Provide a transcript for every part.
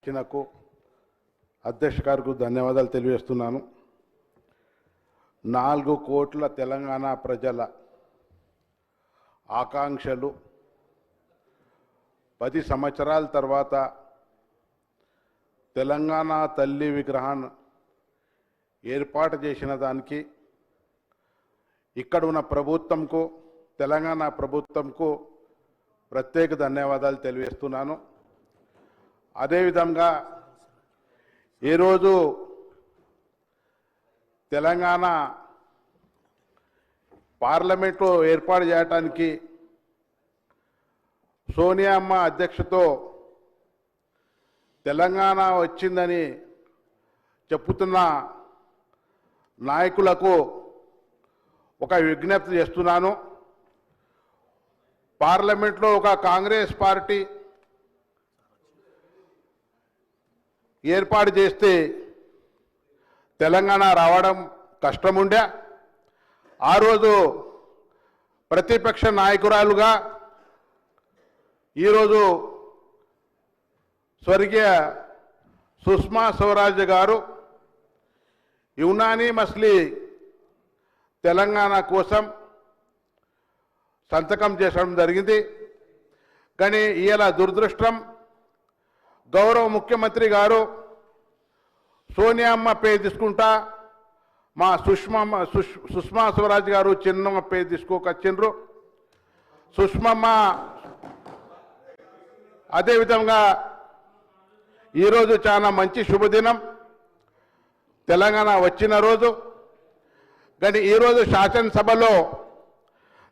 ఇచ్చినకు అధ్యక్ష గారికి ధన్యవాదాలు తెలియజేస్తున్నాను. 4 కోట్ల తెలంగాణ ప్రజల ఆకాంక్షలు 10 సంవత్సరాల తర్వాత తెలంగాణ తల్లి విగ్రహాన్ని ఏర్పాటు చేసిన దానికి ఇక్కడ ఉన్న ప్రభుత్వంకు తెలంగాణ ప్రభుత్వంకు ప్రత్యేక ధన్యవాదాలు తెలియజేస్తున్నాను. అదేవిధంగా ఈరోజు తెలంగాణ పార్లమెంటు ఏర్పాటు చేయడానికి సోనియా అమ్మ అధ్యక్షతో తెలంగాణ వచ్చిందని చెప్పుతున్న నాయకులకు ఒక విజ్ఞప్తి చేస్తున్నాను. పార్లమెంట్లో ఒక కాంగ్రెస్ పార్టీ ఏర్పాటు చేస్తే తెలంగాణ రావడం కష్టముండే. ఆ రోజు ప్రతిపక్ష నాయకురాలుగా ఈరోజు స్వర్గీయ సుష్మా స్వరాజ్ గారు యునానిమస్లీ తెలంగాణ కోసం సంతకం చేసడం జరిగింది. కానీ ఇవాళ దురదృష్టం గౌరవ ముఖ్యమంత్రి గారు సోనియా అమ్మ పేరు తీసుకుంటా మా సుష్మా స్వరాజ్ గారు చిన్నమ్మ పేరు తీసుకోకొచ్చిండ్రు. సుష్మమ్మ అదేవిధంగా ఈరోజు చాలా మంచి శుభదినం, తెలంగాణ వచ్చిన రోజు. కానీ ఈరోజు శాసనసభలో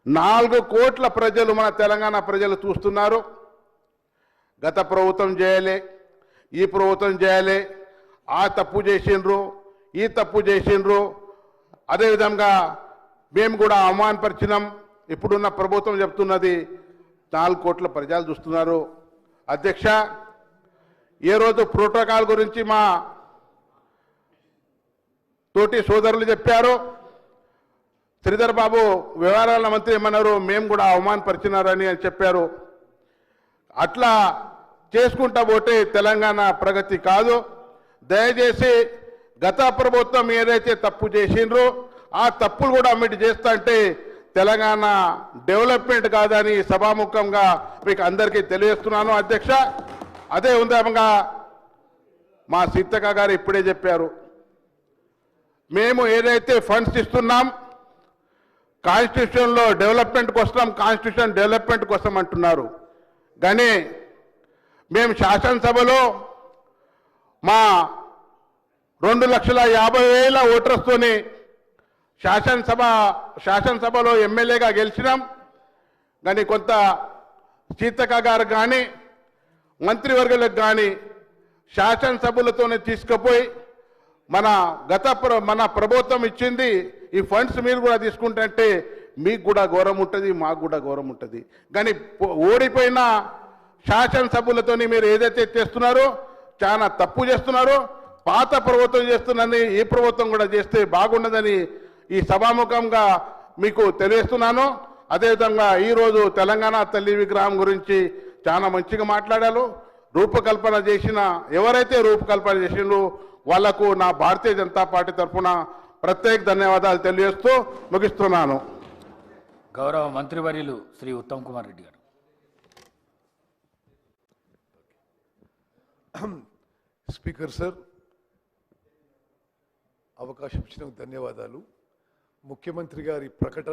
4 కోట్ల ప్రజలు మన తెలంగాణ ప్రజలు చూస్తున్నారు. గత ప్రభుత్వం చేయాలి, ఈ ప్రభుత్వం చేయాలి, ఆ తప్పు చేసిండ్రు, ఈ తప్పు చేసిండ్రు, అదేవిధంగా మేము కూడా అవమానపరిచినాం. ఇప్పుడున్న ప్రభుత్వం చెప్తున్నది 4 కోట్ల ప్రజలు చూస్తున్నారు. అధ్యక్ష, ఏ రోజు ప్రోటోకాల్ గురించి మా తోటి సోదరులు చెప్పారు. శ్రీధర్ బాబు వ్యవహారాల మంత్రి ఏమన్నారు, మేము కూడా అవమానపరిచినారని అని చెప్పారు. అట్లా చేసుకుంటా పోతే తెలంగాణ ప్రగతి కాదు. దయచేసి గత ప్రభుత్వం ఏదైతే తప్పు చేసిండ్రో ఆ తప్పులు కూడా మీరు చేస్తా అంటే తెలంగాణ డెవలప్మెంట్ కాదని సభాముఖంగా మీకు అందరికీ తెలియజేస్తున్నాను. అధ్యక్ష, అదే విధంగా మా సీతక్క గారు ఇప్పుడే చెప్పారు, మేము ఏదైతే ఫండ్స్ ఇస్తున్నాం కాన్స్టిట్యూషన్లో డెవలప్మెంట్ కోసం, కాన్స్టిట్యూషన్ డెవలప్మెంట్ కోసం అంటున్నారు. కానీ మేము శాసనసభలో మా 2,50,000 ఓటర్స్తోని శాసనసభలో ఎమ్మెల్యేగా గెలిచినాం. కానీ కొంత సీతక్క గారు కానీ మంత్రివర్గులకు కానీ శాసనసభలతోనే తీసుకుపోయి మన ప్రభుత్వం ఇచ్చింది ఈ ఫండ్స్ మీరు కూడా తీసుకుంటే మీకు కూడా గౌరవం ఉంటుంది, మాకు కూడా గౌరవం ఉంటుంది. కానీ ఓడిపోయిన శాసనసభ్యులతోని మీరు ఏదైతే చేస్తున్నారో చాలా తప్పు చేస్తున్నారో, పాత ప్రభుత్వం చేస్తున్నది ఈ ప్రభుత్వం కూడా చేస్తే బాగుండదని ఈ సభాముఖంగా మీకు తెలియజేస్తున్నాను. అదేవిధంగా ఈరోజు తెలంగాణ తల్లి విగ్రహం గురించి చాలా మంచిగా మాట్లాడారు. రూపకల్పన చేసిన ఎవరైతే రూపకల్పన చేసిండ్రో వాళ్లకు నా భారతీయ జనతా పార్టీ తరఫున ప్రత్యేక ధన్యవాదాలు తెలియజేస్తూ ముగిస్తున్నాను. గౌరవ మంత్రివర్యులు శ్రీ ఉత్తమ్ కుమార్ రెడ్డి గారు. స్పీకర్ సార్, అవకాశం ఇచ్చినందుకు ధన్యవాదాలు. ముఖ్యమంత్రి గారి ప్రకటన